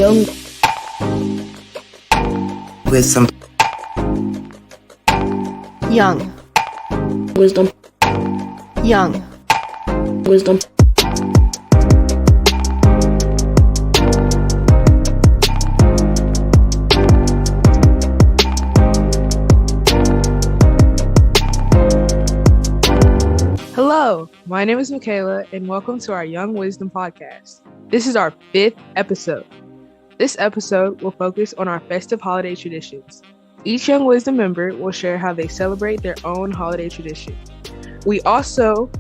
Young Wisdom. Young Wisdom. Young Wisdom. Hello, my name is Michaela, and welcome to our Young Wisdom podcast. This is our 5th episode. This episode will focus on our festive holiday traditions. Each Young Wisdom member will share how they celebrate their own holiday tradition. We also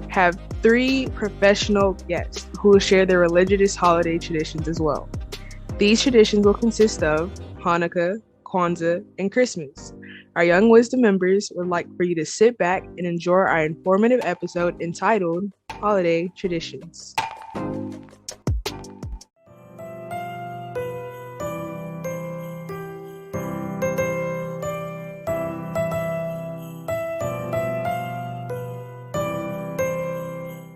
have 3 professional guests who will share their religious holiday traditions as well. These traditions will consist of Hanukkah, Kwanzaa, and Christmas. Our Young Wisdom members would like for you to sit back and enjoy our informative episode entitled Holiday Traditions.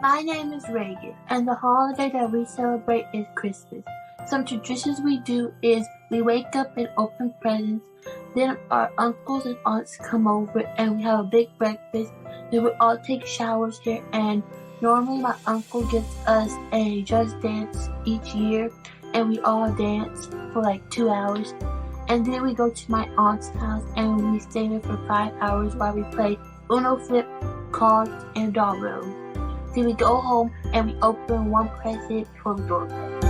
My name is Reagan, and the holiday that we celebrate is Christmas. Some traditions we do is we wake up and open presents, then our uncles and aunts come over and we have a big breakfast, then we all take showers here, and normally my uncle gives us a Just Dance each year, and we all dance for like 2 hours, and then we go to my aunt's house and we stay there for 5 hours while we play Uno Flip, cards, and dominoes. Then we go home and we open one present before we go to bed.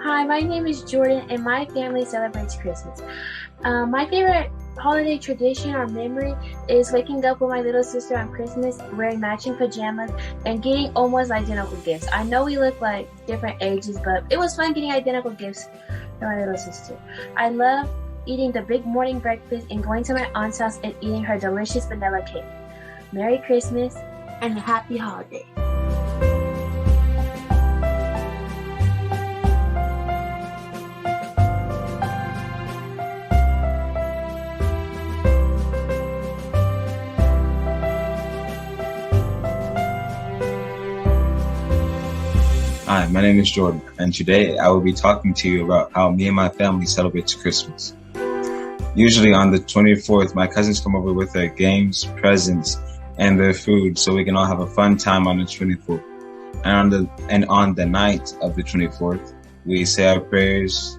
Hi, my name is Jordan, and my family celebrates Christmas. My favorite holiday tradition or memory is waking up with my little sister on Christmas, wearing matching pajamas, and getting almost identical gifts. I know we look like different ages, but it was fun getting identical gifts for my little sister. I love eating the big morning breakfast and going to my aunt's house and eating her delicious vanilla cake. Merry Christmas And a happy holiday. Hi, my name is Jordan, and today I will be talking to you about how me and my family celebrate Christmas. Usually on the 24th, my cousins come over with their games, presents, and their food so we can all have a fun time on the 24th. And on the night of the 24th, we say our prayers.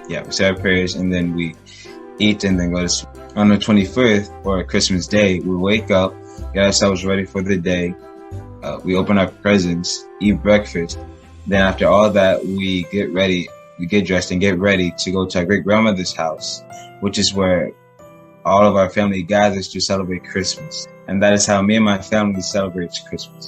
We say our prayers, and then we eat and then go to sleep. On the 25th, or Christmas Day, we wake up, get ourselves ready for the day. We open our presents, eat breakfast. Then after all that, we get ready, we get dressed and get ready to go to our great grandmother's house, which is where all of our family gathers to celebrate Christmas. And that is how me and my family celebrate Christmas.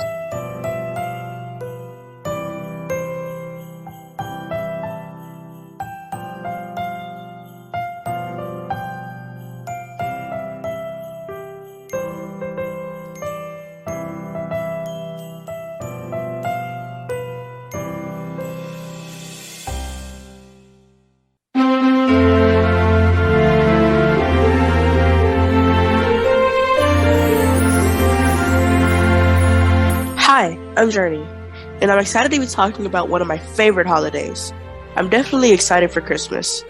Hi, I'm Journey, and I'm excited to be talking about one of my favorite holidays. I'm definitely excited for Christmas.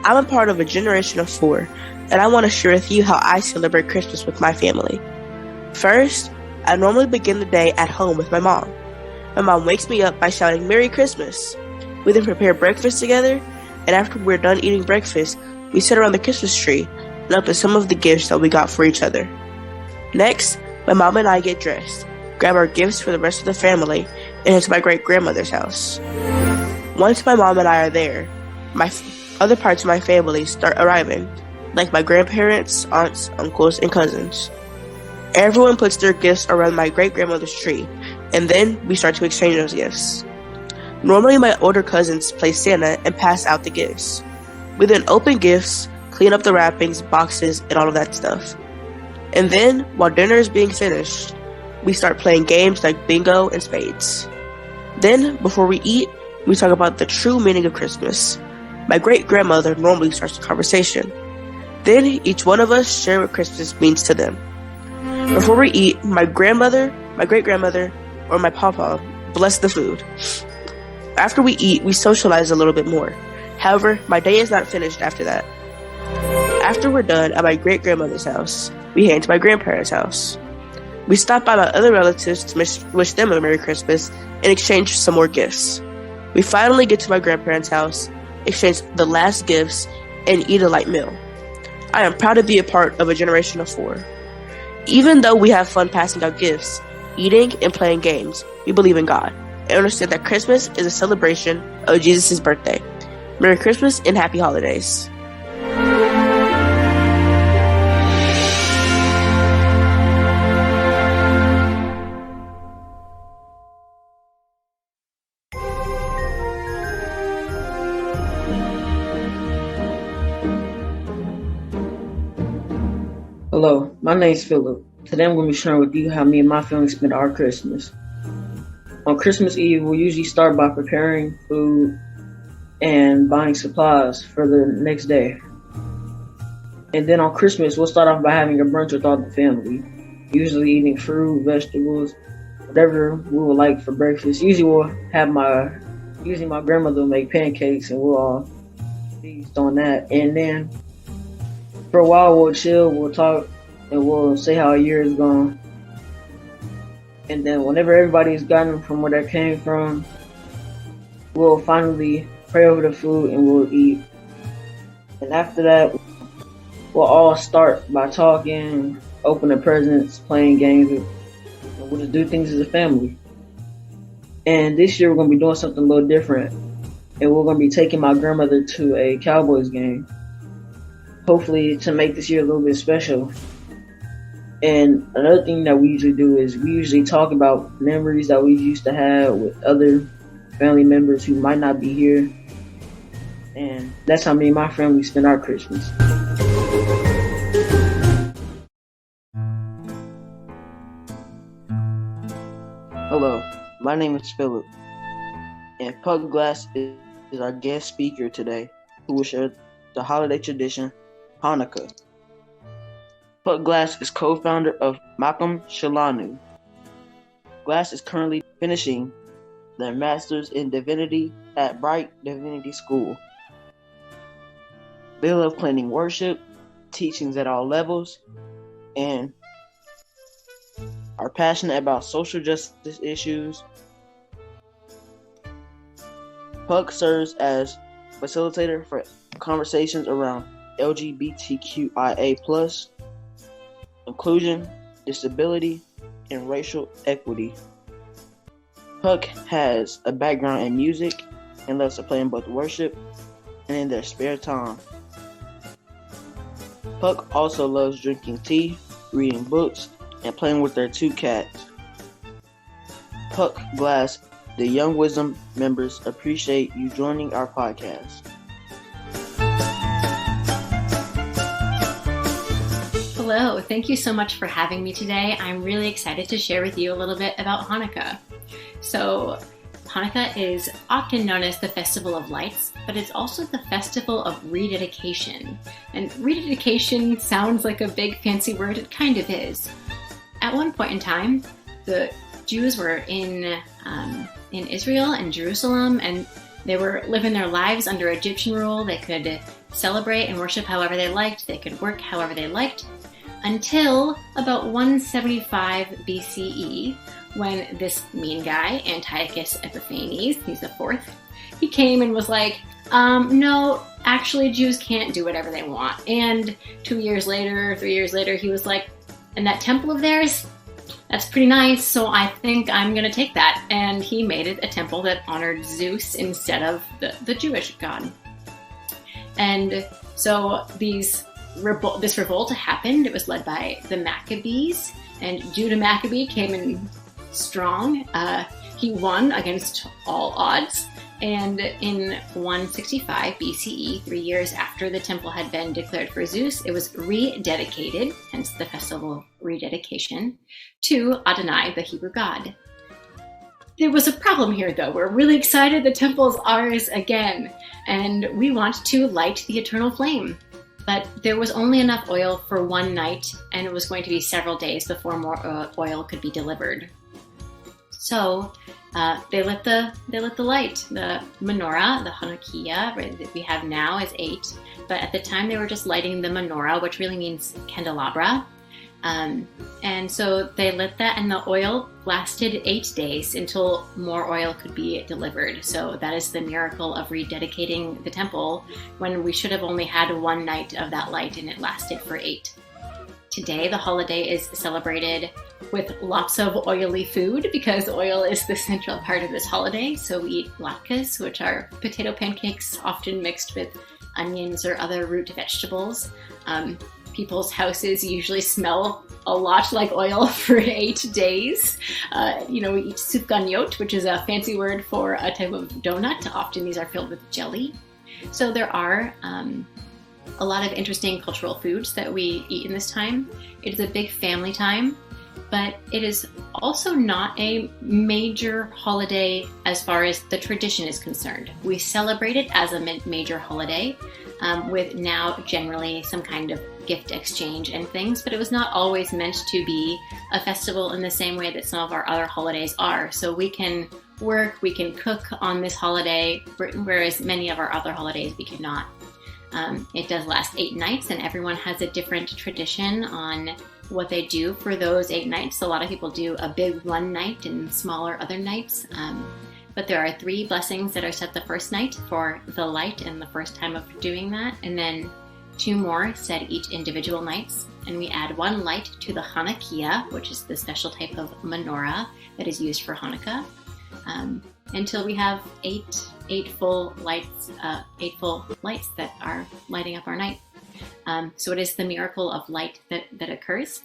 I'm a part of a generation of 4, and I want to share with you how I celebrate Christmas with my family. First, I normally begin the day at home with my mom. My mom wakes me up by shouting Merry Christmas. We then prepare breakfast together, and after we're done eating breakfast, we sit around the Christmas tree and open some of the gifts that we got for each other. Next, my mom and I get dressed, grab our gifts for the rest of the family, and head to my great-grandmother's house. Once my mom and I are there, other parts of my family start arriving, like my grandparents, aunts, uncles, and cousins. Everyone puts their gifts around my great-grandmother's tree, and then we start to exchange those gifts. Normally, my older cousins play Santa and pass out the gifts. We then open gifts, clean up the wrappings, boxes, and all of that stuff. And then, while dinner is being finished, we start playing games like bingo and spades. Then, before we eat, we talk about the true meaning of Christmas. My great-grandmother normally starts the conversation. Then, each one of us share what Christmas means to them. Before we eat, my grandmother, my great-grandmother, or my papa bless the food. After we eat, we socialize a little bit more. However, my day is not finished after that. After we're done at my great-grandmother's house, we head to my grandparents' house. We stop by my other relatives to wish them a Merry Christmas and exchange some more gifts. We finally get to my grandparents' house, exchange the last gifts, and eat a light meal. I am proud to be a part of a generation of 4. Even though we have fun passing out gifts, eating, and playing games, we believe in God and understand that Christmas is a celebration of Jesus' birthday. Merry Christmas and Happy Holidays. Hello, my name's Philip. Today I'm going to be sharing with you how me and my family spend our Christmas. On Christmas Eve, we'll usually start by preparing food and buying supplies for the next day. And then on Christmas, we'll start off by having a brunch with all the family, usually eating fruit, vegetables, whatever we would like for breakfast. Usually my grandmother will make pancakes and we'll all feast on that. And then for a while, we'll chill, we'll talk, and we'll say how a year is gone. And then whenever everybody's gotten from where they came from, we'll finally pray over the food and we'll eat. And after that, we'll all start by talking, opening presents, playing games, and we'll just do things as a family. And this year we're going to be doing something a little different. And we're going to be taking my grandmother to a Cowboys game. Hopefully to make this year a little bit special. And another thing that we usually do is we usually talk about memories that we used to have with other family members who might not be here. And that's how me and my family spend our Christmas. Hello, my name is Philip. And Puck Glass is our guest speaker today, who will share the holiday tradition, Hanukkah. Puck Glass is co-founder of Malcolm Shalanu. Glass is currently finishing their Master's in Divinity at Bright Divinity School. They love planning worship, teachings at all levels, and are passionate about social justice issues. Puck serves as facilitator for conversations around LGBTQIA+, inclusion, disability, and racial equity. Puck has a background in music and loves to play in both worship and in their spare time. Puck also loves drinking tea, reading books, and playing with their 2 cats. Puck Glass, the Young Wisdom members appreciate you joining our podcast. Hello, thank you so much for having me today. I'm really excited to share with you a little bit about Hanukkah. So, Hanukkah is often known as the Festival of Lights, but it's also the Festival of Rededication. And rededication sounds like a big fancy word, it kind of is. At one point in time, the Jews were in Israel and Jerusalem, and they were living their lives under Egyptian rule. They could celebrate and worship however they liked. They could work however they liked. Until about 175 BCE, when this mean guy, Antiochus Epiphanes, he's the 4th, he came and was like, no, actually Jews can't do whatever they want. And 3 years later, he was like, and that temple of theirs, that's pretty nice, so I think I'm going to take that. And he made it a temple that honored Zeus instead of the Jewish god. And so this revolt happened. It was led by the Maccabees, and Judah Maccabee came in strong. He won against all odds. And in 165 BCE, 3 years after the temple had been declared for Zeus, it was rededicated, hence the festival of rededication, to Adonai, the Hebrew god. There was a problem here, though. We're really excited the temple's ours again, and we want to light the eternal flame. But there was only enough oil for one night, and it was going to be several days before more oil could be delivered. So They lit the light. The menorah, the Hanukkah, right, that we have now is 8, but at the time they were just lighting the menorah, which really means candelabra. And so they lit that, and the oil lasted 8 days until more oil could be delivered. So that is the miracle of rededicating the temple when we should have only had one night of that light, and it lasted for 8. Today, the holiday is celebrated with lots of oily food because oil is the central part of this holiday. So we eat latkes, which are potato pancakes often mixed with onions or other root vegetables. People's houses usually smell a lot like oil for 8 days. We eat sufganiyot, which is a fancy word for a type of donut. Often these are filled with jelly. So there are a lot of interesting cultural foods that we eat in this time. It is a big family time, but it is also not a major holiday as far as the tradition is concerned. We celebrate it as a major holiday with now generally some kind of gift exchange and things, but it was not always meant to be a festival in the same way that some of our other holidays are. So we can work, we can cook on this holiday, whereas many of our other holidays we cannot. It does last 8 nights, and everyone has a different tradition on what they do for those 8 nights. A lot of people do a big one night and smaller other nights. But there are 3 blessings that are said the first night for the light and the first time of doing that, and then 2 more said each individual nights. And we add 1 light to the Hanukkah, which is the special type of menorah that is used for Hanukkah, until we have 8 full lights, 8 full lights that are lighting up our night. So it is the miracle of light that occurs.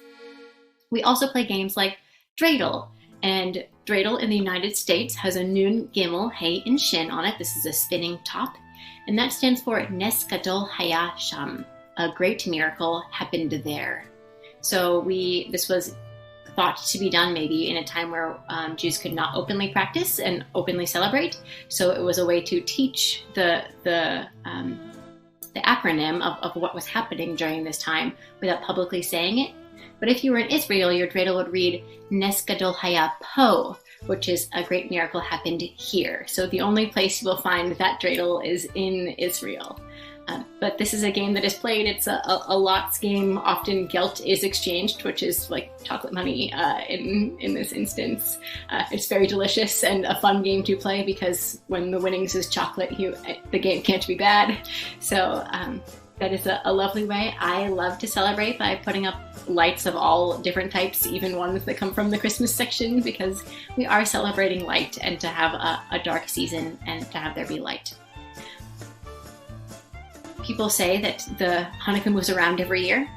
We also play games like dreidel, and dreidel in the United States has a nun, gimel, hey, and shin on it. This is a spinning top, and that stands for Nes Gadol Haya Sham. A great miracle happened there. So this was thought to be done maybe in a time where Jews could not openly practice and openly celebrate. So it was a way to teach the acronym of what was happening during this time without publicly saying it. But if you were in Israel, your dreidel would read Nes Gadol Haya Po, which is a great miracle happened here. So the only place you will find that dreidel is in Israel. But this is a game that is played. It's a lots game. Often gelt is exchanged, which is like chocolate money in this instance. It's very delicious and a fun game to play because when the winnings is chocolate, the game can't be bad. So that is a lovely way. I love to celebrate by putting up lights of all different types, even ones that come from the Christmas section, because we are celebrating light and to have a dark season and to have there be light. People say that the Hanukkah moves around every year,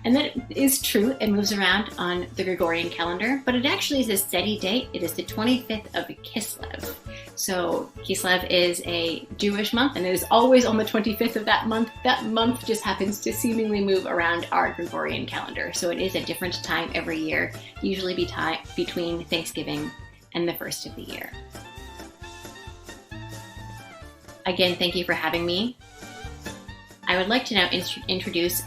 and that is true. It moves around on the Gregorian calendar, but it actually is a steady date. It is the 25th of Kislev. So Kislev is a Jewish month, and it is always on the 25th of that month. That month just happens to seemingly move around our Gregorian calendar. So it is a different time every year, usually between Thanksgiving and the first of the year. Again, thank you for having me. I would like to now introduce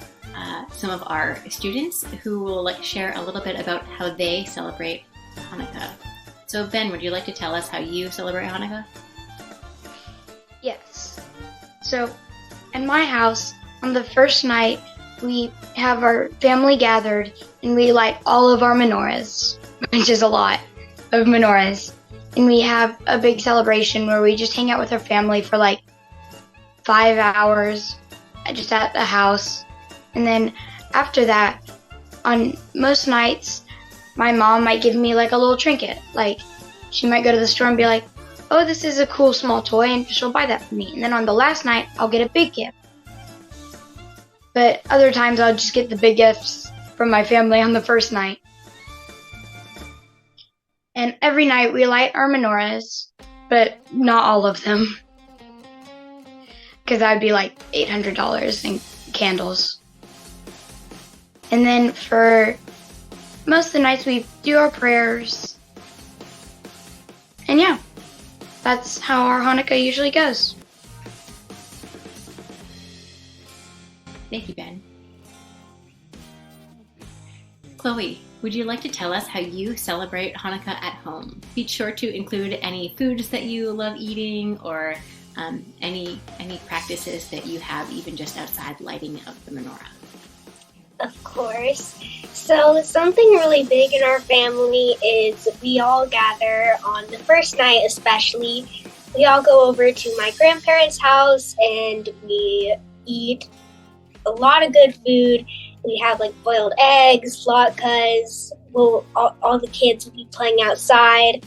some of our students who will share a little bit about how they celebrate Hanukkah. So Ben, would you like to tell us how you celebrate Hanukkah? Yes. So in my house, on the first night, we have our family gathered and we light all of our menorahs, which is a lot of menorahs. And we have a big celebration where we just hang out with our family for 5 hours just at the house. And then after that, on most nights, my mom might give me a little trinket. She might go to the store and be like, oh, this is a cool small toy, and she'll buy that for me. And then on the last night, I'll get a big gift. But other times, I'll just get the big gifts from my family on the first night. And every night, we light our menorahs, but not all of them, because that'd be $800 in candles. And then for most of the nights, we do our prayers. And yeah, that's how our Hanukkah usually goes. Thank you, Ben. Chloe, would you like to tell us how you celebrate Hanukkah at home? Be sure to include any foods that you love eating or any practices that you have even just outside lighting of the menorah. Of course. So something really big in our family is we all gather on the first night especially. We all go over to my grandparents' house and we eat a lot of good food. We have like boiled eggs, latkes. All the kids will be playing outside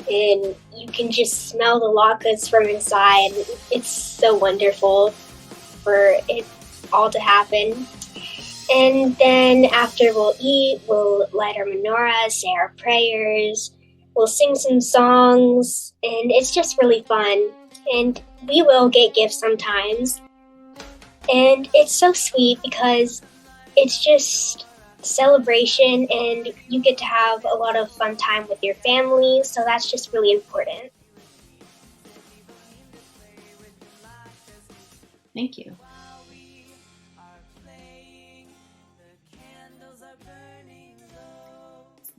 and you can just smell the latkes from inside. It's so wonderful for it all to happen. And then after we'll eat, we'll light our menorah, say our prayers, we'll sing some songs, and it's just really fun. And we will get gifts sometimes. And it's so sweet because it's just celebration and you get to have a lot of fun time with your family, so that's just really important. Thank you.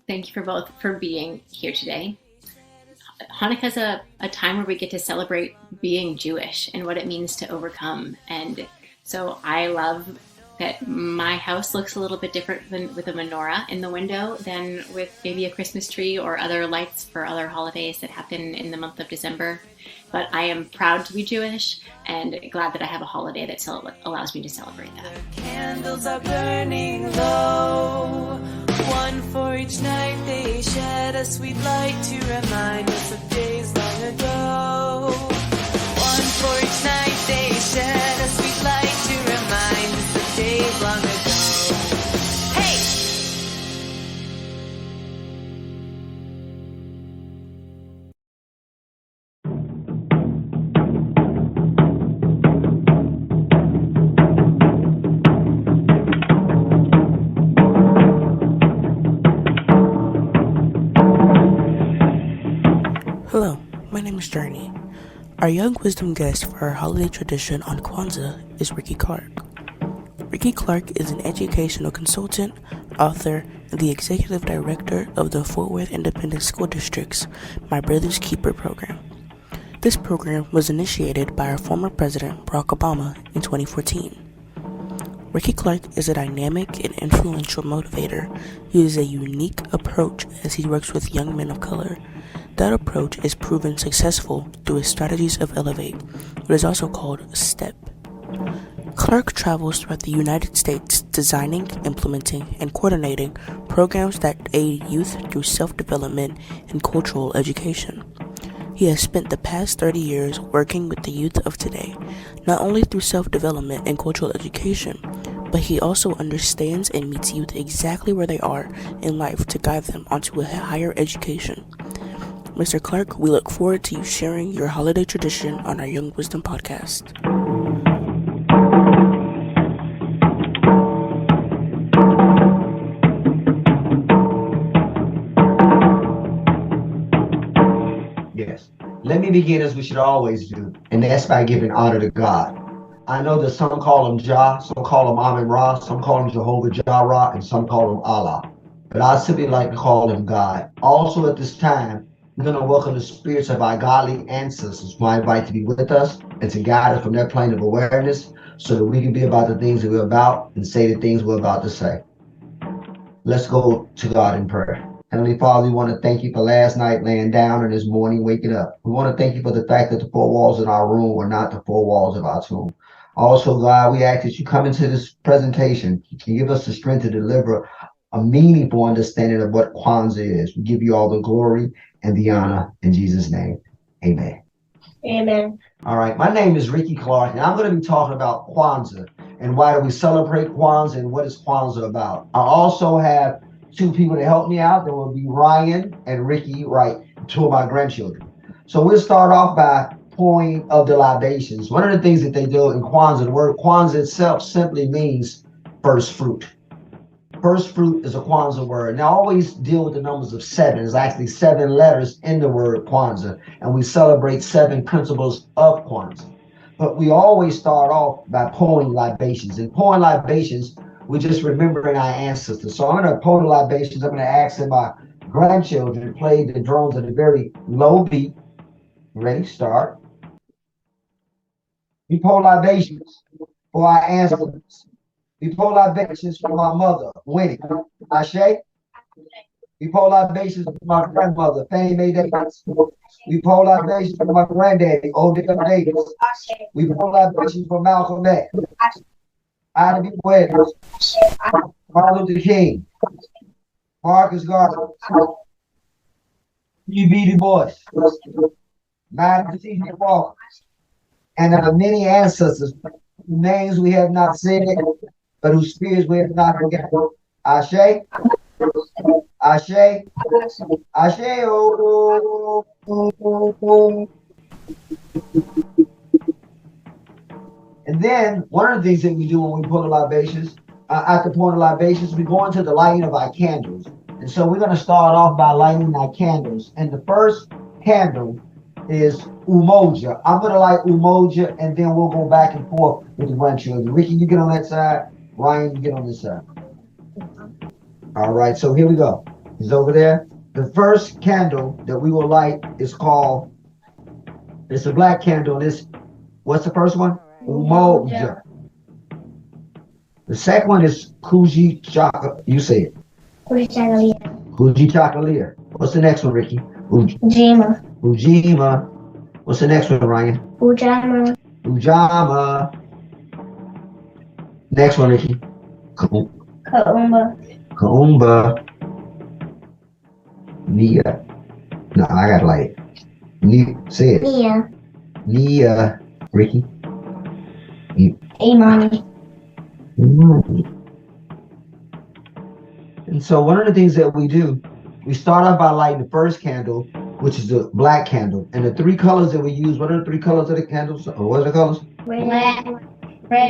Thank you for both for being here today. Hanukkah is a time where we get to celebrate being Jewish and what it means to overcome. And so I love that my house looks a little bit different than with a menorah in the window than with maybe a Christmas tree or other lights for other holidays that happen in the month of December. But I am proud to be Jewish and glad that I have a holiday that allows me to celebrate that. The candles are burning low. One for each night they shed, a sweet light to remind us of days long ago. One for each night they shed, a sweet light to remind us of days long ago. Hey! Hello, my name is Journey. Our Young Wisdom guest for our holiday tradition on Kwanzaa is Ricky Clark. Ricky Clark is an educational consultant, author, and the executive director of the Fort Worth Independent School District's My Brother's Keeper program. This program was initiated by our former president, Barack Obama, in 2014. Ricky Clark is a dynamic and influential motivator who uses a unique approach as he works with young men of color. That approach is proven successful through his strategies of Elevate, what is also called STEP. Clark travels throughout the United States designing, implementing, and coordinating programs that aid youth through self-development and cultural education. He has spent the past 30 years working with the youth of today, not only through self-development and cultural education, but he also understands and meets youth exactly where they are in life to guide them onto a higher education. Mr. Clark, we look forward to you sharing your holiday tradition on our Young Wisdom podcast. Yes. Let me begin as we should always do, and that's by giving honor to God. I know that some call him Jah, some call him Amen Ra, some call him Jehovah Jireh, and some call him Allah. But I simply like to call him God. Also at this time, we're going to welcome the spirits of our godly ancestors who I invite to be with us and to guide us from their plane of awareness so that we can be about the things that we're about and say the things we're about to say. Let's go to God in prayer. Heavenly Father, we want to thank you for last night laying down and this morning waking up. We want to thank you for the fact that the four walls in our room were not the four walls of our tomb. Also, God, we ask that you come into this presentation and give us the strength to deliver a meaningful understanding of what Kwanzaa is. We give you all the glory and the honor in Jesus' name. Amen. Amen. All right. My name is Ricky Clark, and I'm going to be talking about Kwanzaa and why do we celebrate Kwanzaa and what is Kwanzaa about. I also have two people to help me out. There will be Ryan and Ricky Wright, two of my grandchildren. So we'll start off by pouring of the libations. One of the things that they do in Kwanzaa, the word Kwanzaa itself simply means first fruit. First fruit is a Kwanzaa word. Now, I always deal with the numbers of 7. There's actually 7 letters in the word Kwanzaa, and we celebrate 7 principles of Kwanzaa. But we always start off by pouring libations. And pouring libations, we're just remembering our ancestors. So I'm going to pour the libations. I'm going to ask that my grandchildren play the drums at a very low beat. Ready, start. We pour libations for our ancestors. We pour libations for my mother, Winnie. Ashe. We pour libations for my grandmother, Fannie Mae Davis. We pour libations for my granddaddy, Old Dick Davis. We pour libations for Malcolm X. Ida B. Wells. Martin Luther King. Marcus Garvey. U.B. Du Bois. Madam T. Walker. And there are many ancestors whose names we have not said, but whose spirits we have not forgotten. Ashe. Ashe. Ashe. Oh. And then one of the things that we do when we pour the libations, after pouring the libations, we go into the lighting of our candles. And so we're going to start off by lighting our candles. And the first candle is Umoja. I'm going to light Umoja, and then we'll go back and forth with the grandchildren. Ricky, you get on that side. Ryan, you get on this side. All right, so here we go. It's over there. The first candle that we will light is called, it's a black candle. What's the first one? Umoja. The second one is Kuji Chaka. You say it. Kuji Chakalia. Kuji Chakalia. What's the next one, Ricky? Ujima. Ujima. What's the next one, Ryan? Ujama. Ujama. Next one, Ricky. Kaumba. Kaumba. Nia. No, I got like Nia. Say it. Nia. Nia. Ricky. Imani. And so one of the things that we do, we start off by lighting the first candle, which is the black candle. And the three colors that we use, what are the three colors of the candles? Or what are the colors? Red,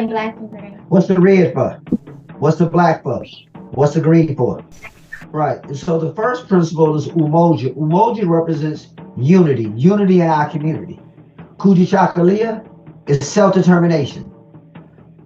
black, and green. What's the red for? What's the black for? What's the green for? Right. And so the first principle is Umoja. Umoja represents unity in our community. Kuji Chakalia is self-determination.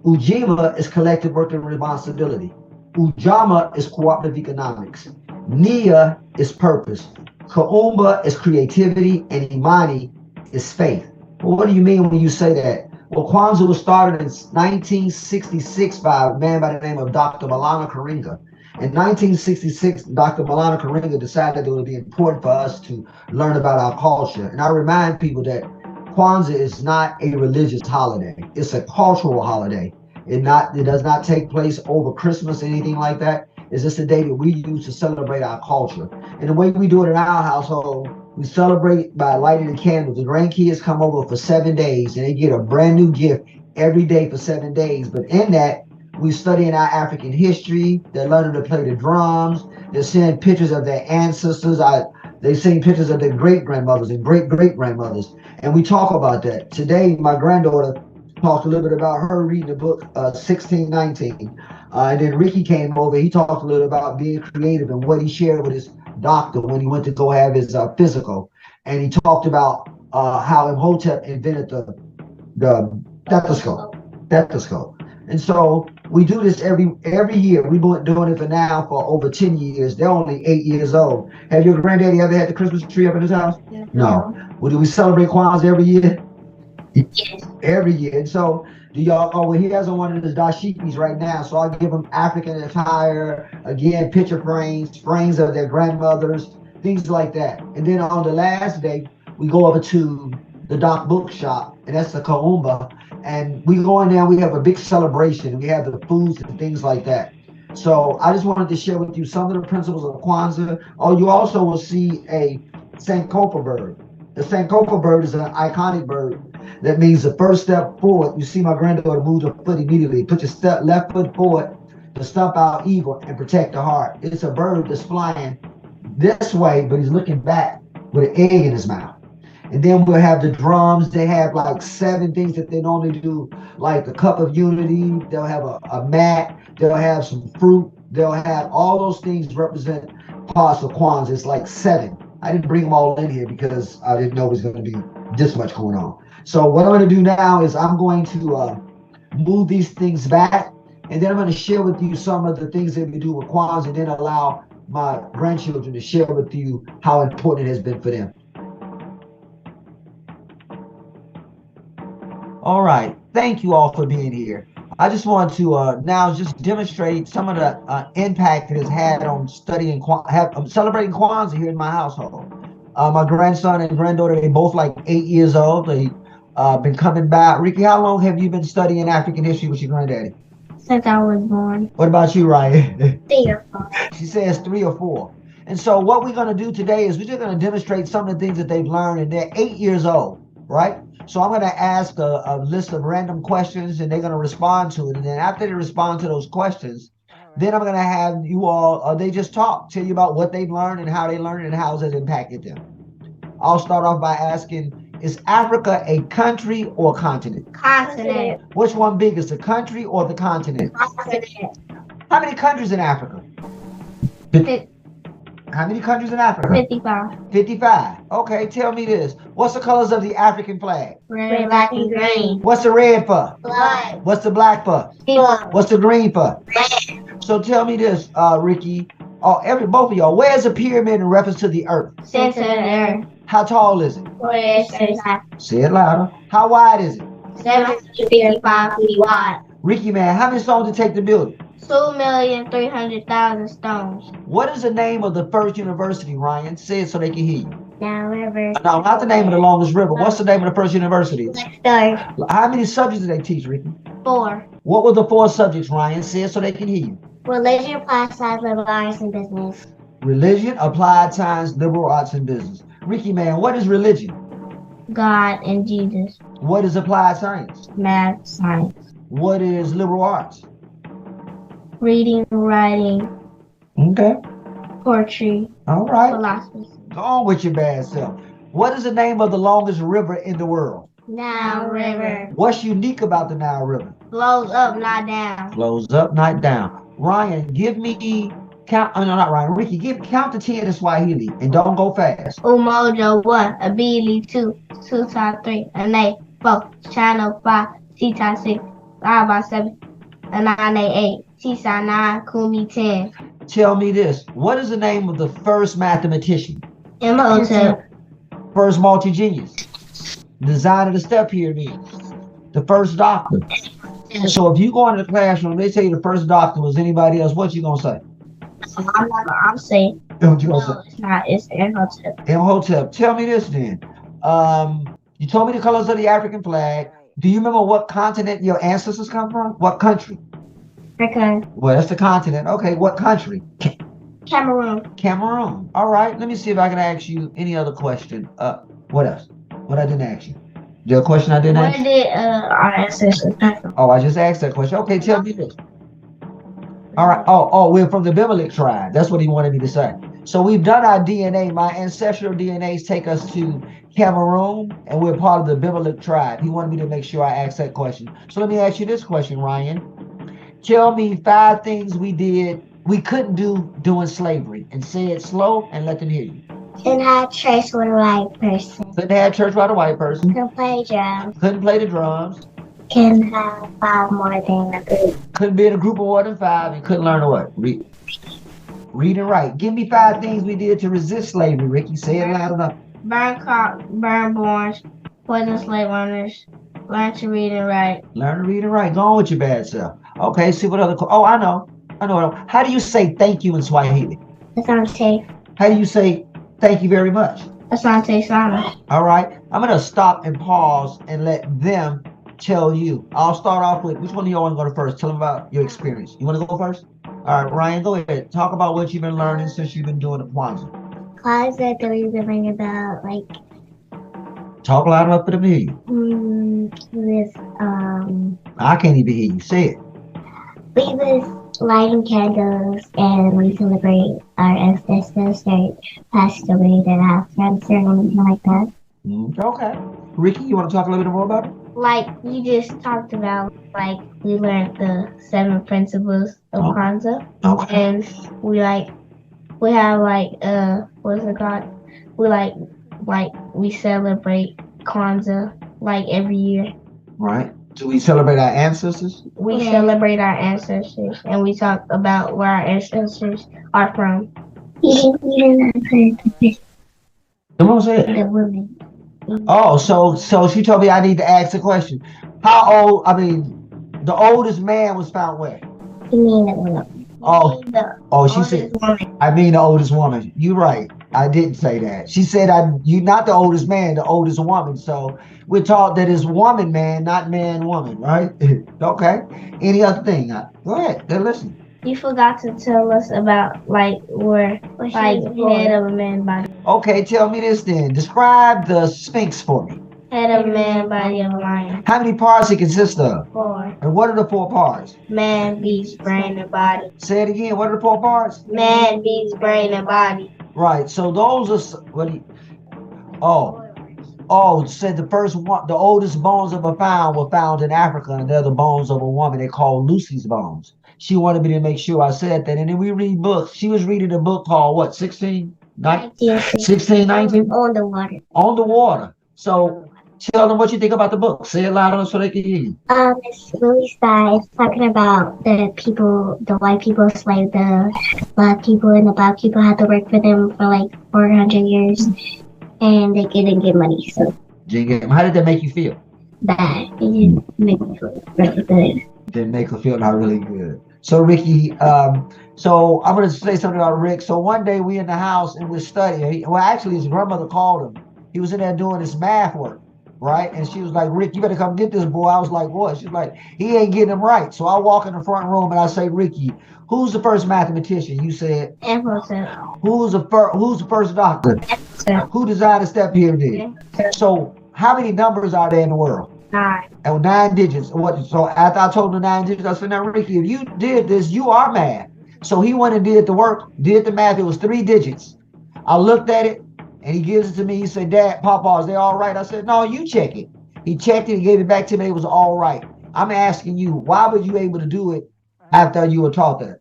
Ujima is collective work and responsibility. Ujama is cooperative economics. Nia is purpose. Kaumba is creativity, and Imani is faith. Well, what do you mean when you say that? Well, Kwanzaa was started in 1966 by a man by the name of Dr. Malana Karinga. In 1966, Dr. Malana Karinga decided that it would be important for us to learn about our culture. And I remind people that Kwanzaa is not a religious holiday. It's a cultural holiday. It does not take place over Christmas or anything like that. It's just a day that we use to celebrate our culture. And the way we do it in our household, we celebrate by lighting the candles. The grandkids come over for 7 days and they get a brand new gift every day for 7 days. But in that, we studying our African history. They're learning to play the drums. They're seeing pictures of their ancestors. They're seeing pictures of their great-grandmothers and great-great-grandmothers. And we talk about that. Today, my granddaughter talked a little bit about her reading the book 1619. And then Ricky came over. He talked a little about being creative and what he shared with his doctor when he went to go have his physical. And he talked about how Imhotep invented the stethoscope. And so we do this every year. We've been doing it for over 10 years. They're only 8 years old. Have your granddaddy ever had the Christmas tree up in his house? No. Well, do we celebrate Kwanzaa every year? Yes. Every year. And so do y'all, well, he has on one of his dashikis right now. So I give him African attire, again, picture frames of their grandmothers, things like that. And then on the last day, we go over to the Doc Bookshop, and that's the Kaumba. And we go in there, we have a big celebration. We have the foods and things like that. So I just wanted to share with you some of the principles of Kwanzaa. Oh, you also will see a Sankofa bird. The Sankofa bird is an iconic bird that means the first step forward. You see my granddaughter move her foot immediately. Put your left foot forward to stomp out evil and protect the heart. It's a bird that's flying this way, but he's looking back with an egg in his mouth. And then we'll have the drums. They have like 7 things that they normally do, like a cup of unity. They'll have a mat. They'll have some fruit. They'll have all those things represent parts of Kwanzaa. It's like 7. I didn't bring them all in here because I didn't know it was going to be this much going on. So what I'm going to do now is I'm going to move these things back, and then I'm going to share with you some of the things that we do with Kwanzaa, and then allow my grandchildren to share with you how important it has been for them. All right. Thank you all for being here. I just want to now just demonstrate some of the impact it has had on studying, celebrating Kwanzaa here in my household. My grandson and granddaughter, they both like 8 years old. They been coming back. Ricky, how long have you been studying African history with your granddaddy? Since I was born. What about you, Ryan? 3 or 4. She says 3 or 4. And so what we're going to do today is we're just going to demonstrate some of the things that they've learned, and they're 8 years old, right? So I'm going to ask a list of random questions, and they're going to respond to it. And then after they respond to those questions, then I'm going to have you all, they just talk, tell you about what they've learned and how they learned and how it has impacted them. I'll start off by asking, is Africa a country or a continent? Continent. Which one biggest, the country or the continent? Continent. How many countries in Africa? How many countries in Africa? 55. 55. Okay, tell me this. What's the colors of the African flag? Red, black, and green. What's the red for? Blood. What's the black for? Blood. What's the green for? Red. So tell me this, Ricky. Both of y'all. Where's a pyramid in reference to the earth? Center of the earth. How tall is it? 48 Say it louder. How wide is it? 755 feet wide. Ricky, man, how many stones did it take to build it? 2,300,000 stones. What is the name of the first university, Ryan? Say it so they can hear you. Now river. No, not the name of the longest river. What's the name of the first university? Story. How many subjects did they teach, Ricky? 4. What were the 4 subjects, Ryan? Say it so they can hear you. Religion, applied science, liberal arts, and business. Religion, applied science, liberal arts, and business. Ricky, man, what is religion? God and Jesus. What is applied science? Math, science. What is liberal arts? Reading, writing, Okay. poetry, All right. philosophy. Go on with your bad self. What is the name of the longest river in the world? Nile River. What's unique about the Nile River? Flows up, not down. Flows up, not down. Ryan, give me count. Oh, no, not Ryan. Ricky, count to 10 in Swahili and don't go fast. Umoja 1, Abili 2, Suta 3, Ane 4, Channel 5, Tita 6, Aba 7, Anane 8, Tisa 9, Kumi 10. Tell me this. What is the name of the first mathematician? Imhotep. First multi-genius? Designer of the step pyramid. The first doctor. So if you go into the classroom, they tell you the first doctor was anybody else, what you gonna say? I'm saying. What you gonna No, it's not. It's Imhotep. say? Imhotep. Tell me this then. You told me the colors of the African flag. Do you remember what continent your ancestors come from? What country? Okay. Well, that's the continent. Okay, what country? Cameroon. Cameroon. All right. Let me see if I can ask you any other question. What else? What I didn't ask you? Is there a question I didn't ask? Where did our ancestors come from? Oh, I just asked that question. Okay, tell me this. All right. Oh, we're from the Biblic tribe. That's what he wanted me to say. So we've done our DNA. My ancestral DNAs take us to Cameroon, and we're part of the Biblic tribe. He wanted me to make sure I asked that question. So let me ask you this question, Ryan. Tell me 5 things we couldn't do during slavery, and say it slow and let them hear you. Couldn't have church with a white person. Couldn't have church without a white person. Couldn't play drums. Couldn't play the drums. Couldn't have 5 more than a group. Couldn't be in a group of more than 5, and couldn't learn to what? Read and write. Give me 5 things we did to resist slavery, Ricky. Say it loud enough. Burn borns, poison slave owners, learn to read and write. Learn to read and write. Go on with your bad self. Okay, see what other... Oh, I know. How do you say thank you in Swahili? Asante. How do you say thank you very much? Asante sana. All right. I'm going to stop and pause and let them tell you. I'll start off with, which one of y'all want to go to first? Tell them about your experience. You want to go first? All right, Ryan, go ahead. Talk about what you've been learning since you've been doing the Kwanzaa. Class that we've been learning about, like, Talk loud enough for them to hear you. with, I can't even hear you. Say it. we was lighting candles and we celebrate our ancestors that passed away that have cancer and everything like that. Okay. Ricky, you want to talk a little bit more about it? Like you just talked about, like we learned the 7 principles of Kwanzaa, Okay. and we have what's it called? We celebrate Kwanzaa like every year. Right. Do we celebrate our ancestors? We celebrate our ancestors and we talk about where our ancestors are from. Come on, say it. The women. Oh, so she told me I need to ask a question. How old? I mean, the oldest man was found where? She said. I mean the oldest woman. You're right. I didn't say that. She said you're not the oldest man, the oldest woman. So we're taught that it's woman, man, not man, woman, right? Okay. Any other thing? Go ahead. They're listening. You forgot to tell us about like where like head of a man body. Okay, tell me this then. Describe the Sphinx for me. Head of a man, body of a lion. How many parts it consists of? 4. And what are the 4 parts? Man, beast, brain, and body. Say it again. What are the 4 parts? Man, beast, brain, and body. Right. So those are what? Said the first one, the oldest bones ever found were found in Africa, and they're the bones of a woman they call Lucy's bones. She wanted me to make sure I said that, and then we read books. She was reading a book called what? 16, 19? 16, 19? On the water. On the water. So tell them what you think about the book. Say it louder so they can hear you. It's really sad. It's talking about the white people enslaved the black people, and the black people had to work for them for like 400 years, and they didn't get money. So how did that make you feel? bad. It didn't make me feel really good. Didn't make her feel not really good. So Ricky, so I'm gonna say something about Rick. So one day we in the house and we're studying. Well, actually his grandmother called him. He was in there doing his math work, right? And she was like, Rick, you better come get this boy. I was like, what? She's like, he ain't getting him right. So I walk in the front room and I say, Ricky, who's the first mathematician? You said. Who's the first doctor? Who designed the step pyramid? So how many numbers are there in the world? 9. And 9 digits. So after I told him the 9 digits, I said, now Ricky, if you did this, you are math. So he went and did the work, did the math. It was 3 digits. I looked at it and he gives it to me. He said, Dad, Papa, is they all right? I said, no, you check it. He checked it. He gave it back to me. It was all right. I'm asking you, why were you able to do it after you were taught that?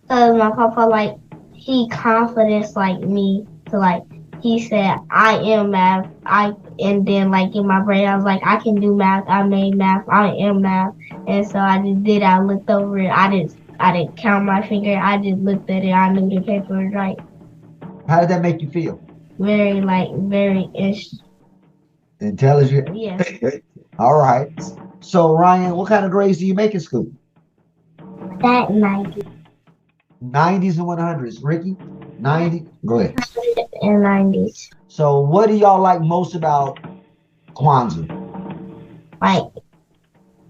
My papa, he confidence me to he said, I am math. And then in my brain, I was like, I can do math. I made math. I am math. And so I just did. I looked over it. I didn't count my finger. I just looked at it. I knew the paper was right. How did that make you feel? Very intelligent? Yes. All right. So Ryan, what kind of grades do you make in school? That 90. 90s and 100s. Ricky? 90? Go ahead. And 90s. So what do y'all like most about Kwanzaa?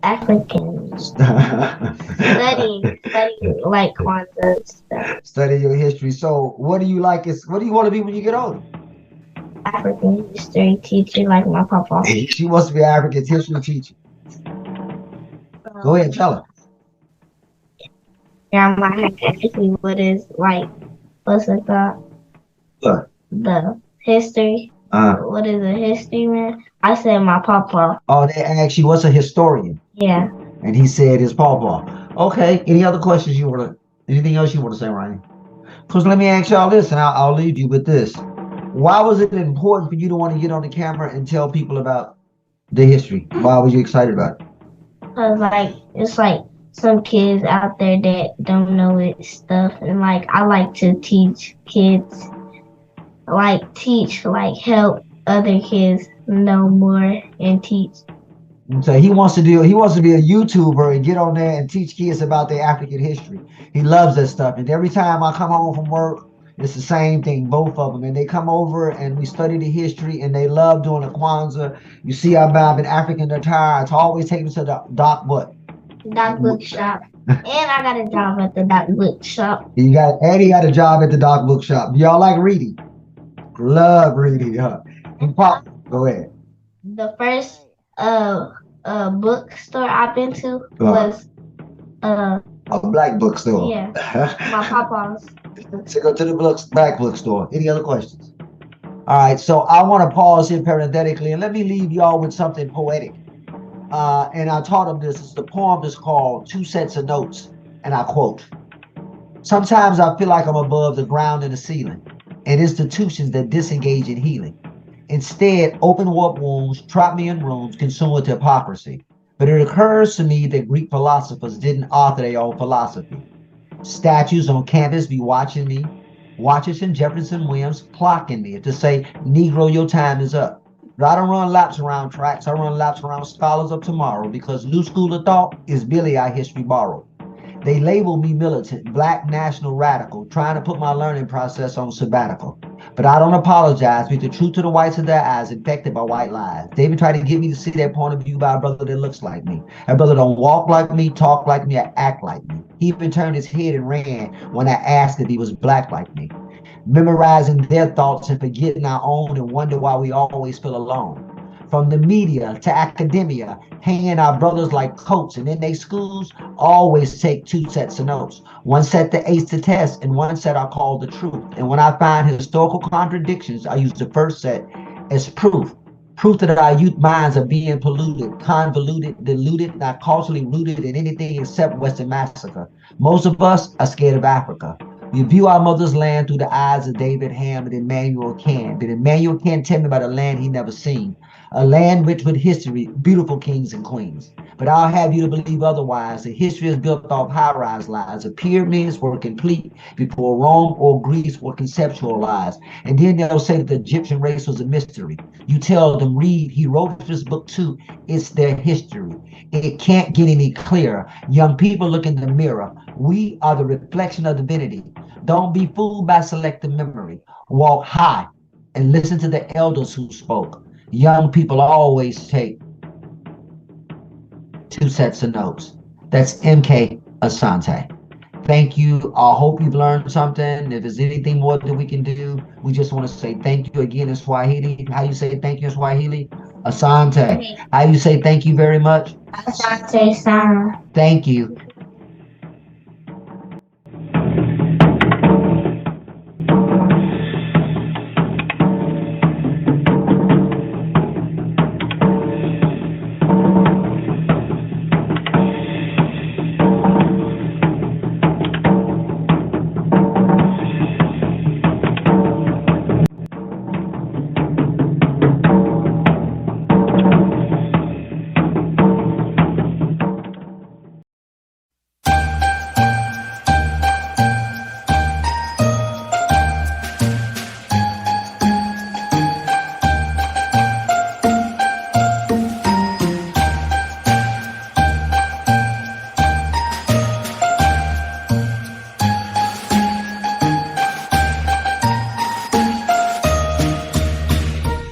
Africans. studying Kwanzaa stuff. Study your history. So what do you like? What do you want to be when you get older? African history teacher like my papa. She wants to be an African history teacher. Go ahead, tell her. Grandma had asked me what's it called? What? The history. What is a history, man? I said my papa. Oh, they asked you what's a historian? Yeah. And he said his papa. Okay. Any other questions anything else you want to say, Ryan? Because let me ask y'all this, and I'll leave you with this. Why was it important for you to want to get on the camera and tell people about the history? Why was you excited about it? Because it's some kids out there that don't know it stuff, and I like to teach kids, help other kids know more and teach. So he wants to be a YouTuber and get on there and teach kids about their African history. He loves that stuff. And every time I come home from work, it's the same thing, both of them. And they come over and we study the history and they love doing the Kwanzaa. You see, I'm in African attire. I always take them to the Doc book shop. And I got a job at the Doc book shop. He got a job at the Doc book shop. Do y'all like reading? Love reading, huh? And Pop, go ahead. The first bookstore I've been to was a black bookstore. Yeah. My papa's. So go to the black bookstore. Any other questions? All right, so I want to pause here parenthetically and let me leave y'all with something poetic. And I taught them this. The poem is called Two Sets of Notes, and I quote, sometimes I feel like I'm above the ground and the ceiling, and institutions that disengage in healing. Instead, open warp wounds trap me in rooms consumed with hypocrisy. But it occurs to me that Greek philosophers didn't author their own philosophy. Statues on campus be watching me. Washington, Jefferson, Williams clocking me to say, Negro, your time is up. But I don't run laps around tracks. I run laps around scholars of tomorrow because new school of thought is Billy our history borrowed. They label me militant, black national radical, trying to put my learning process on sabbatical. But I don't apologize, because the truth to the whites of their eyes infected by white lies. They even try to get me to see their point of view by a brother that looks like me. A brother don't walk like me, talk like me, or act like me. He even turned his head and ran when I asked if he was black like me. Memorizing their thoughts and forgetting our own and wonder why we always feel alone. From the media to academia, hanging our brothers like coats, and in their schools always take 2 sets of notes. One set to ace the test and one set I call the truth. And when I find historical contradictions, I use the first set as proof. Proof that our youth minds are being polluted, convoluted, diluted, not culturally rooted in anything except Western massacre. Most of us are scared of Africa. We view our mother's land through the eyes of David Ham and Emmanuel Kant. But Emmanuel can't tell me about a land he never seen. A land rich with history, beautiful kings and queens. But I'll have you to believe otherwise. The history is built off high-rise lies. The pyramids were complete before Rome or Greece were conceptualized. And then they'll say that the Egyptian race was a mystery. You tell them, read, he wrote this book too. It's their history. It can't get any clearer. Young people, look in the mirror. We are the reflection of divinity. Don't be fooled by selective memory. Walk high and listen to the elders who spoke. Young people always take 2 sets of notes. That's MK Asante. Thank you. I hope you've learned something. If there's anything more that we can do, we just want to say thank you again in Swahili. How you say thank you in Swahili? Asante. How you say thank you very much? Asante sana. Thank you.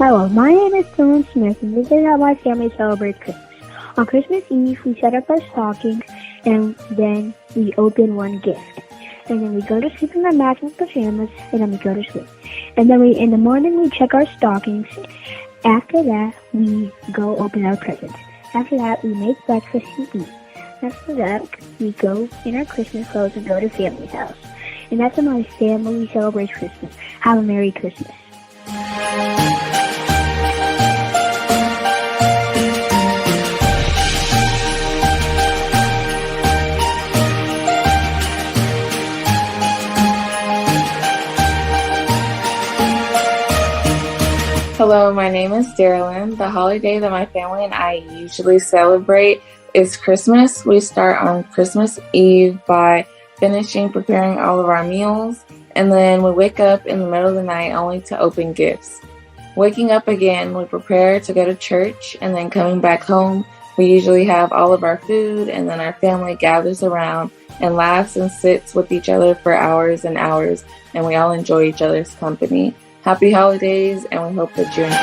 Hello, my name is Dylan Smith, and this is how my family celebrates Christmas. On Christmas Eve, we set up our stockings, and then we open one gift. And then we go to sleep in our matching pajamas, and then we go to sleep. And then in the morning, we check our stockings. After that, we go open our presents. After that, we make breakfast and eat. After that, we go in our Christmas clothes and go to family's house. And that's how my family celebrates Christmas. Have a Merry Christmas. Hello, my name is Darylyn. The holiday that my family and I usually celebrate is Christmas. We start on Christmas Eve by finishing preparing all of our meals, and then we wake up in the middle of the night only to open gifts. Waking up again, we prepare to go to church, and then coming back home, we usually have all of our food, and then our family gathers around and laughs and sits with each other for hours and hours, and we all enjoy each other's company. Happy holidays, and we hope that you enjoy.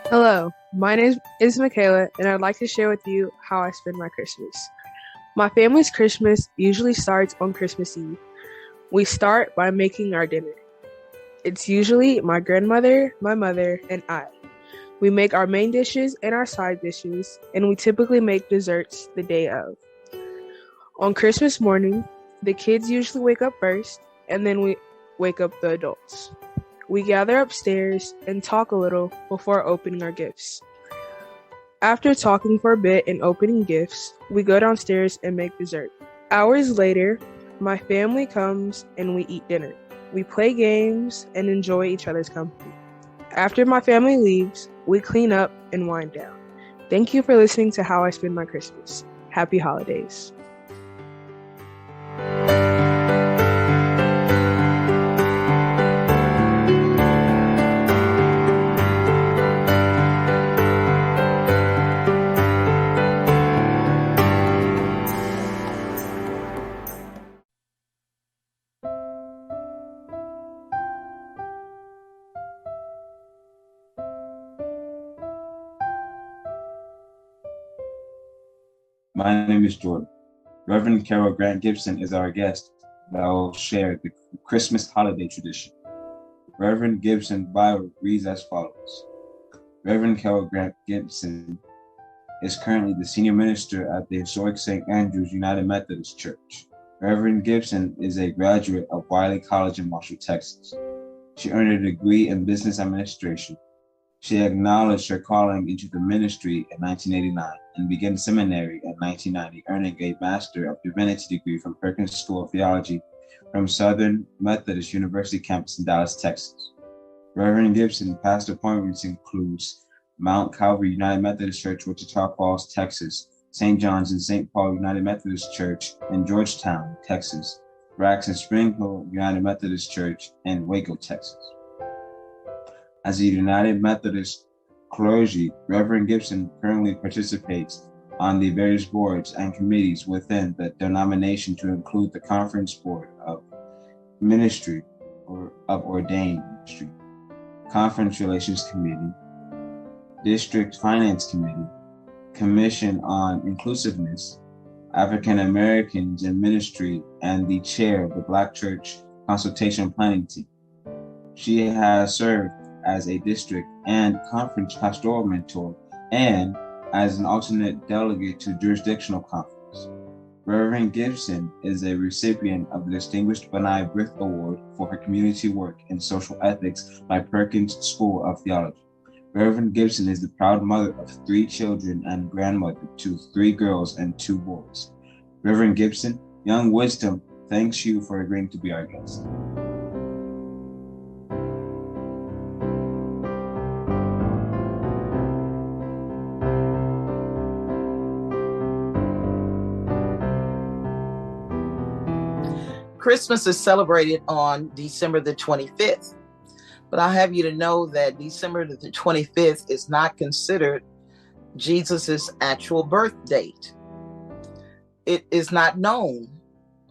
Hello, my name is Michaela, and I'd like to share with you how I spend my Christmas. My family's Christmas usually starts on Christmas Eve. We start by making our dinner. It's usually my grandmother, my mother, and I. We make our main dishes and our side dishes, and we typically make desserts the day of. On Christmas morning, the kids usually wake up first, and then we wake up the adults. We gather upstairs and talk a little before opening our gifts. After talking for a bit and opening gifts, we go downstairs and make dessert. Hours later, my family comes and we eat dinner. We play games and enjoy each other's company. After my family leaves, we clean up and wind down. Thank you for listening to How I Spend My Christmas. Happy holidays. My name is Jordan. Reverend Carol Grant Gibson is our guest that will share the Christmas holiday tradition. Reverend Gibson's bio reads as follows. Reverend Carol Grant Gibson is currently the senior minister at the historic St. Andrew's United Methodist Church. Reverend Gibson is a graduate of Wiley College in Marshall, Texas. She earned a degree in business administration. She acknowledged her calling into the ministry in 1989 and began seminary in 1990, earning a Master of Divinity degree from Perkins School of Theology from Southern Methodist University campus in Dallas, Texas. Reverend Gibson's past appointments includes Mount Calvary United Methodist Church, Wichita Falls, Texas, St. John's and St. Paul United Methodist Church in Georgetown, Texas, Braxton Spring Hill United Methodist Church in Waco, Texas. As a United Methodist clergy, Reverend Gibson currently participates on the various boards and committees within the denomination to include the Conference Board of Ministry or of Ordained Ministry, Conference Relations Committee, District Finance Committee, Commission on Inclusiveness, African Americans in Ministry, and the chair of the Black Church Consultation Planning Team. She has served as a district and conference pastoral mentor and as an alternate delegate to jurisdictional conference. Reverend Gibson is a recipient of the Distinguished Benai Brith Award for her community work in social ethics by Perkins School of Theology. Reverend Gibson is the proud mother of 3 children and grandmother to 3 girls and 2 boys. Reverend Gibson, Young Wisdom thanks you for agreeing to be our guest. Christmas is celebrated on December the 25th, but I have you to know that December the 25th is not considered Jesus's actual birth date. It is not known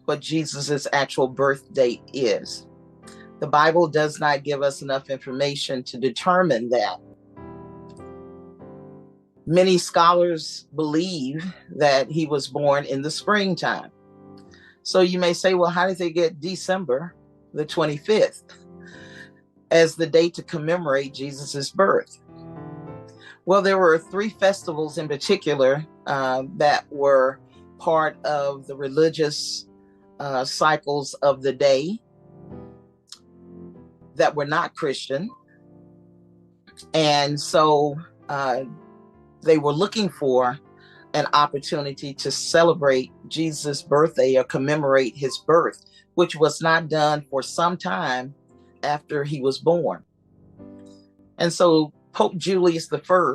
what Jesus's actual birth date is. The Bible does not give us enough information to determine that. Many scholars believe that he was born in the springtime. So you may say, well, how did they get December the 25th as the date to commemorate Jesus's birth? Well, there were 3 festivals in particular that were part of the religious cycles of the day that were not Christian. And so they were looking for an opportunity to celebrate Jesus' birthday or commemorate his birth, which was not done for some time after he was born. And so Pope Julius I,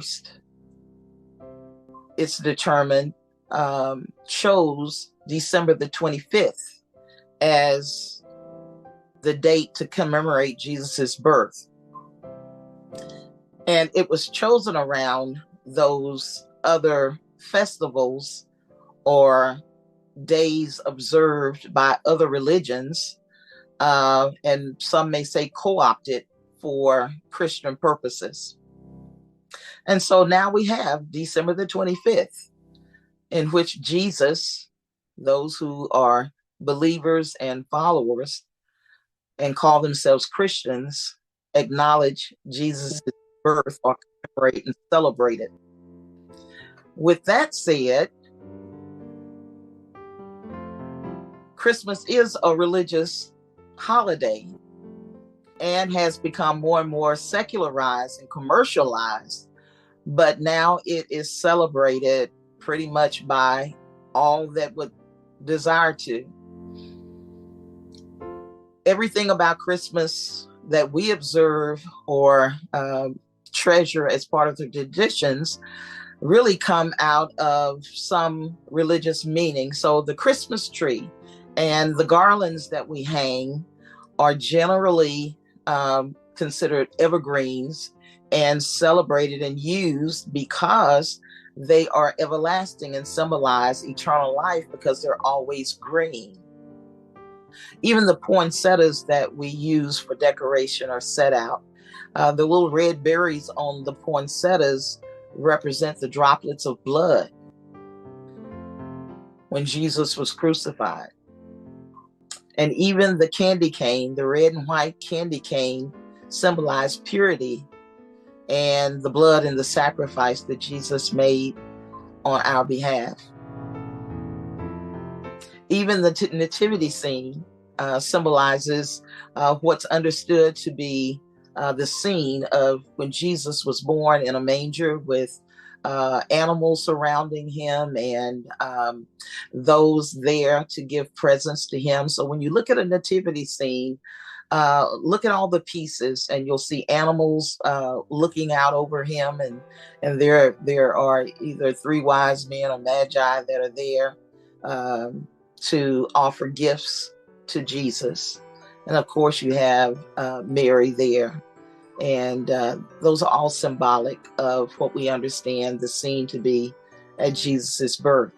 it's determined, chose December the 25th as the date to commemorate Jesus's birth. And it was chosen around those other festivals or days observed by other religions, and some may say co-opted for Christian purposes. And so now we have December the 25th, in which Jesus, those who are believers and followers and call themselves Christians, acknowledge Jesus' birth or commemorate and celebrate it. With that said, Christmas is a religious holiday, and has become more and more secularized and commercialized. But now it is celebrated pretty much by all that would desire to. Everything about Christmas that we observe or treasure as part of the traditions really come out of some religious meaning. So the Christmas tree and the garlands that we hang are generally considered evergreens and celebrated and used because they are everlasting and symbolize eternal life because they're always green. Even the poinsettias that we use for decoration are set out. The little red berries on the poinsettias represent the droplets of blood when Jesus was crucified. And even the candy cane, the red and white candy cane, symbolize purity and the blood and the sacrifice that Jesus made on our behalf. Even the nativity scene symbolizes what's understood to be the scene of when Jesus was born in a manger with animals surrounding him and those there to give presents to him. So when you look at a nativity scene, look at all the pieces and you'll see animals looking out over him, and there are either three wise men or magi that are there to offer gifts to Jesus. And of course you have Mary there. And those are all symbolic of what we understand the scene to be at Jesus's birth.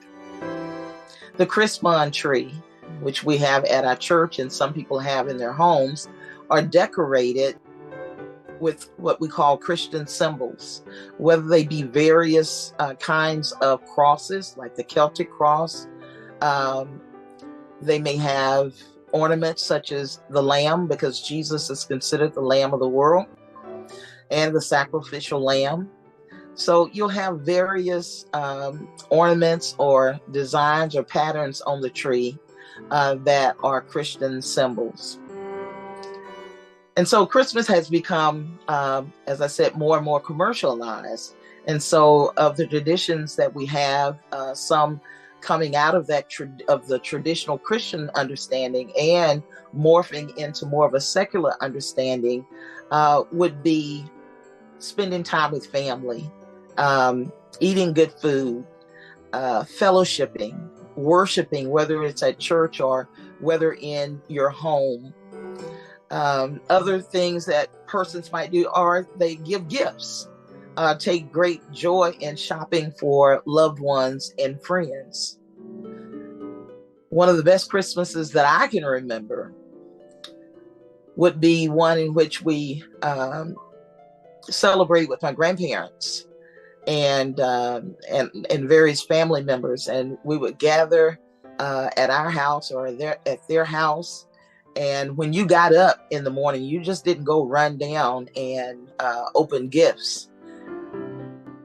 The Christmas tree, which we have at our church and some people have in their homes, are decorated with what we call Christian symbols, whether they be various kinds of crosses, like the Celtic cross. They may have ornaments such as the lamb, because Jesus is considered the Lamb of the world, and the sacrificial lamb. So you'll have various ornaments or designs or patterns on the tree that are Christian symbols. And so Christmas has become, as I said, more and more commercialized. And so of the traditions that we have, some coming out of that of the traditional Christian understanding and morphing into more of a secular understanding would be spending time with family, eating good food, fellowshipping, worshiping, whether it's at church or whether in your home. Other things that persons might do are they give gifts, take great joy in shopping for loved ones and friends. One of the best Christmases that I can remember would be one in which we celebrate with my grandparents and various family members, and we would gather at our house or at their house. And when you got up in the morning, you just didn't go run down and open gifts.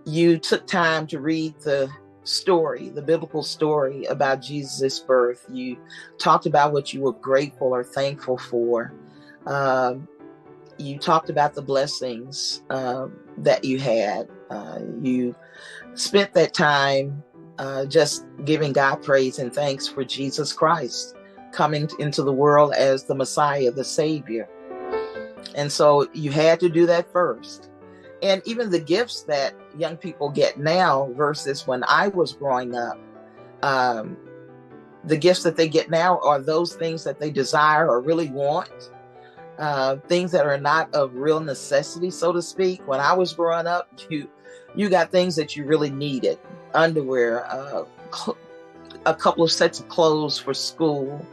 You took time to read the story, the biblical story about Jesus' birth. You talked about what you were grateful or thankful for. You talked about the blessings that you had. You spent that time just giving God praise and thanks for Jesus Christ coming into the world as the Messiah, the Savior. And so you had to do that first. And even the gifts that young people get now versus when I was growing up, the gifts that they get now are those things that they desire or really want, things that are not of real necessity, so to speak. When I was growing up, you got things that you really needed: underwear, a couple of sets of clothes for school,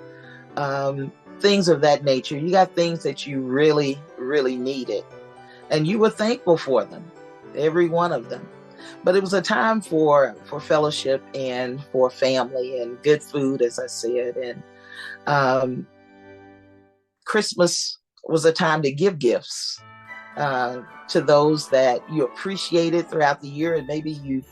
things of that nature. You got things that you really, really needed. And you were thankful for them, every one of them. But it was a time for fellowship and for family and good food, as I said. And Christmas was a time to give gifts to those that you appreciated throughout the year. And maybe you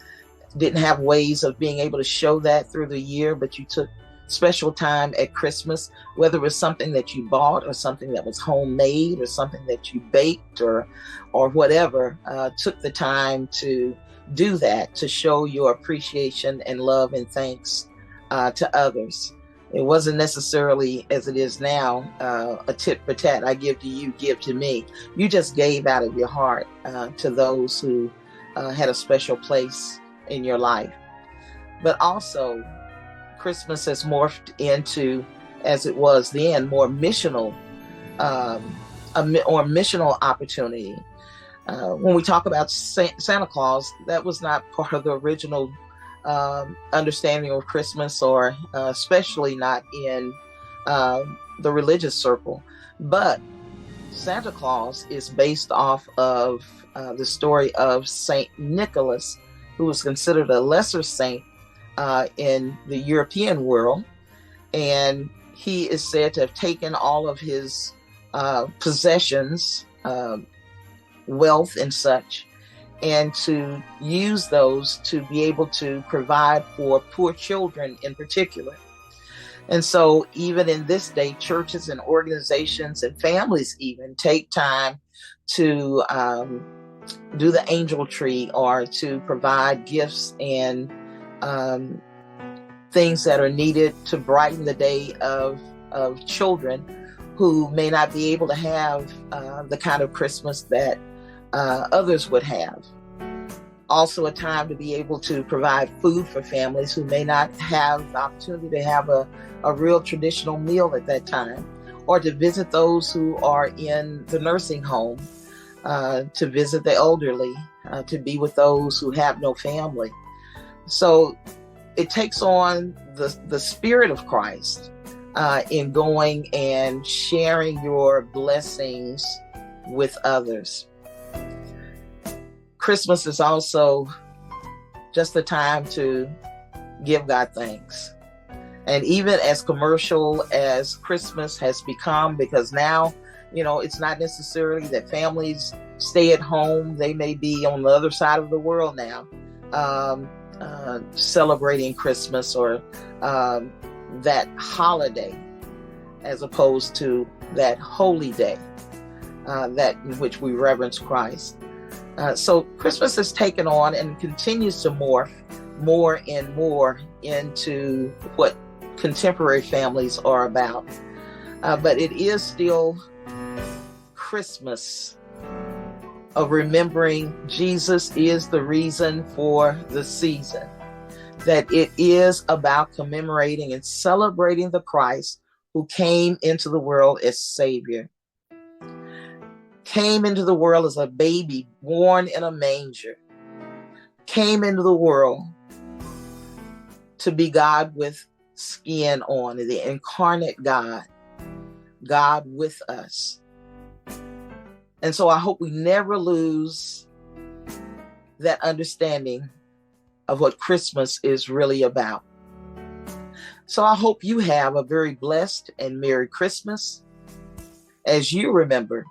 didn't have ways of being able to show that through the year, but you took special time at Christmas, whether it was something that you bought or something that was homemade or something that you baked or whatever, took the time to do that, to show your appreciation and love and thanks to others. It wasn't necessarily, as it is now, a tit for tat. I give to you, give to me. You just gave out of your heart to those who had a special place in your life. But also, Christmas has morphed into, as it was then, more missional, or missional opportunity. When we talk about Santa Claus, that was not part of the original understanding of Christmas, or especially not in the religious circle. But Santa Claus is based off of the story of Saint Nicholas, who was considered a lesser saint in the European world. And he is said to have taken all of his possessions, wealth and such, and to use those to be able to provide for poor children in particular. And so even in this day, churches and organizations and families even take time to do the angel tree, or to provide gifts and things that are needed to brighten the day of children who may not be able to have the kind of Christmas that others would have. Also a time to be able to provide food for families who may not have the opportunity to have a real traditional meal at that time, or to visit those who are in the nursing home, to visit the elderly, to be with those who have no family. So it takes on the spirit of Christ in going and sharing your blessings with others. Christmas is also just the time to give God thanks. And even as commercial as Christmas has become, because now, it's not necessarily that families stay at home. They may be on the other side of the world now, celebrating Christmas or that holiday, as opposed to that holy day, that in which we reverence Christ. So Christmas has taken on and continues to morph more and more into what contemporary families are about. But it is still Christmas of remembering Jesus is the reason for the season. That it is about commemorating and celebrating the Christ who came into the world as Savior. Came into the world as a baby born in a manger. Came into the world to be God with skin on, the incarnate God with us. And so I hope we never lose that understanding of what Christmas is really about. So I hope you have a very blessed and Merry Christmas as you remember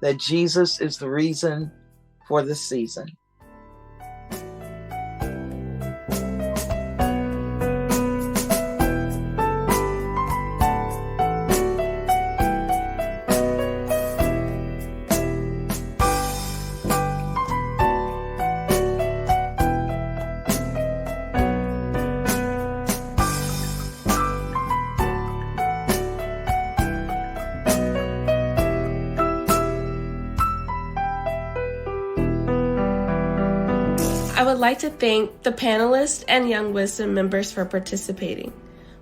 that Jesus is the reason for the season. I would like to thank the panelists and Young Wisdom members for participating.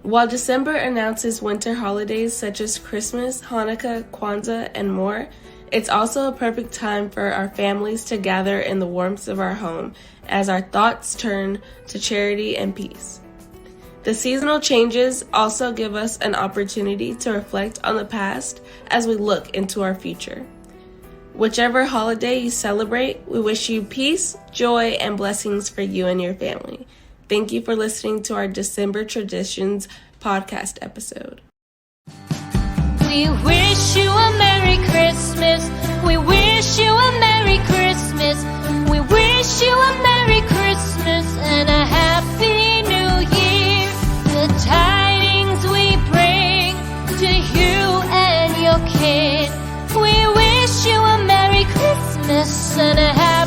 While December announces winter holidays such as Christmas, Hanukkah, Kwanzaa, and more, it's also a perfect time for our families to gather in the warmth of our home as our thoughts turn to charity and peace. The seasonal changes also give us an opportunity to reflect on the past as we look into our future. Whichever holiday you celebrate, we wish you peace, joy, and blessings for you and your family. Thank you for listening to our December Traditions podcast episode. We wish you a Merry Christmas. We wish you a Merry Christmas. We wish you a Merry Christmas and a Happy New Year. The tidings Christmas and a happy